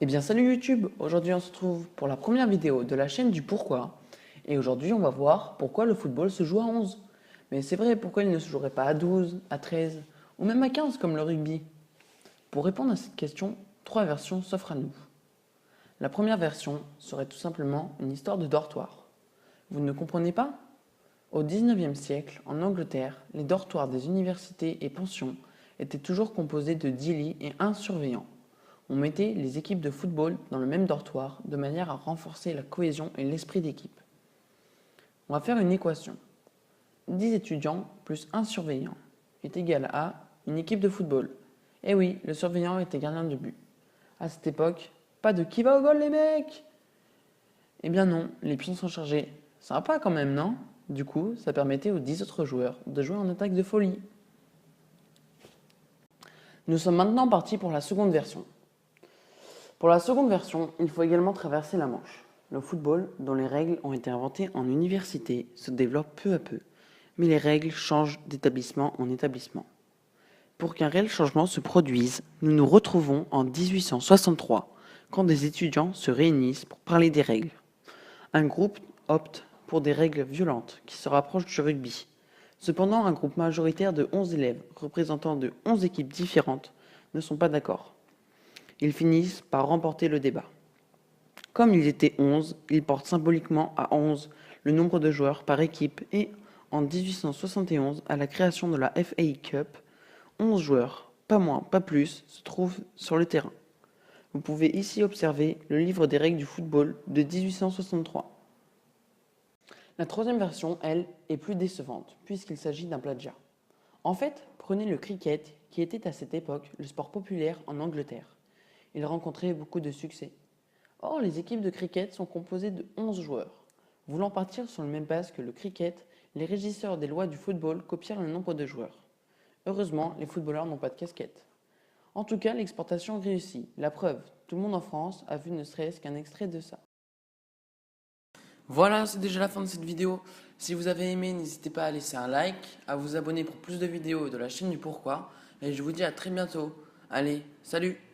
Eh bien salut YouTube, aujourd'hui on se retrouve pour la première vidéo de la chaîne du pourquoi. Et aujourd'hui on va voir pourquoi le football se joue à 11. Mais c'est vrai, pourquoi il ne se jouerait pas à 12, à 13 ou même à 15 comme le rugby? Pour répondre à cette question, trois versions s'offrent à nous. La première version serait tout simplement une histoire de dortoir. Vous ne comprenez pas? Au 19e siècle, en Angleterre, les dortoirs des universités et pensions étaient toujours composés de 10 lits et un surveillant. On mettait les équipes de football dans le même dortoir de manière à renforcer la cohésion et l'esprit d'équipe. On va faire une équation. 10 étudiants plus un surveillant est égal à une équipe de football. Et oui, le surveillant était gardien de but. À cette époque, pas de qui va au goal les mecs? Eh bien non, les pions sont chargés. Sympa quand même, non? Du coup, ça permettait aux 10 autres joueurs de jouer en attaque de folie. Nous sommes maintenant partis pour la seconde version. Pour la seconde version, il faut également traverser la Manche. Le football, dont les règles ont été inventées en université, se développe peu à peu, mais les règles changent d'établissement en établissement. Pour qu'un réel changement se produise, nous nous retrouvons en 1863, quand des étudiants se réunissent pour parler des règles. Un groupe opte pour des règles violentes qui se rapprochent du rugby. Cependant, un groupe majoritaire de 11 élèves, représentant de 11 équipes différentes, ne sont pas d'accord. Ils finissent par remporter le débat. Comme ils étaient 11, ils portent symboliquement à 11 le nombre de joueurs par équipe et en 1871, à la création de la FA Cup, 11 joueurs, pas moins, pas plus, se trouvent sur le terrain. Vous pouvez ici observer le livre des règles du football de 1863. La troisième version, elle, est plus décevante, puisqu'il s'agit d'un plagiat. En fait, prenez le cricket, qui était à cette époque le sport populaire en Angleterre. Il rencontrait beaucoup de succès. Or, les équipes de cricket sont composées de 11 joueurs. Voulant partir sur le même base que le cricket, les régisseurs des lois du football copièrent le nombre de joueurs. Heureusement, les footballeurs n'ont pas de casquette. En tout cas, l'exportation réussit. La preuve, tout le monde en France a vu ne serait-ce qu'un extrait de ça. Voilà, c'est déjà la fin de cette vidéo. Si vous avez aimé, n'hésitez pas à laisser un like, à vous abonner pour plus de vidéos de la chaîne du pourquoi. Et je vous dis à très bientôt. Allez, salut!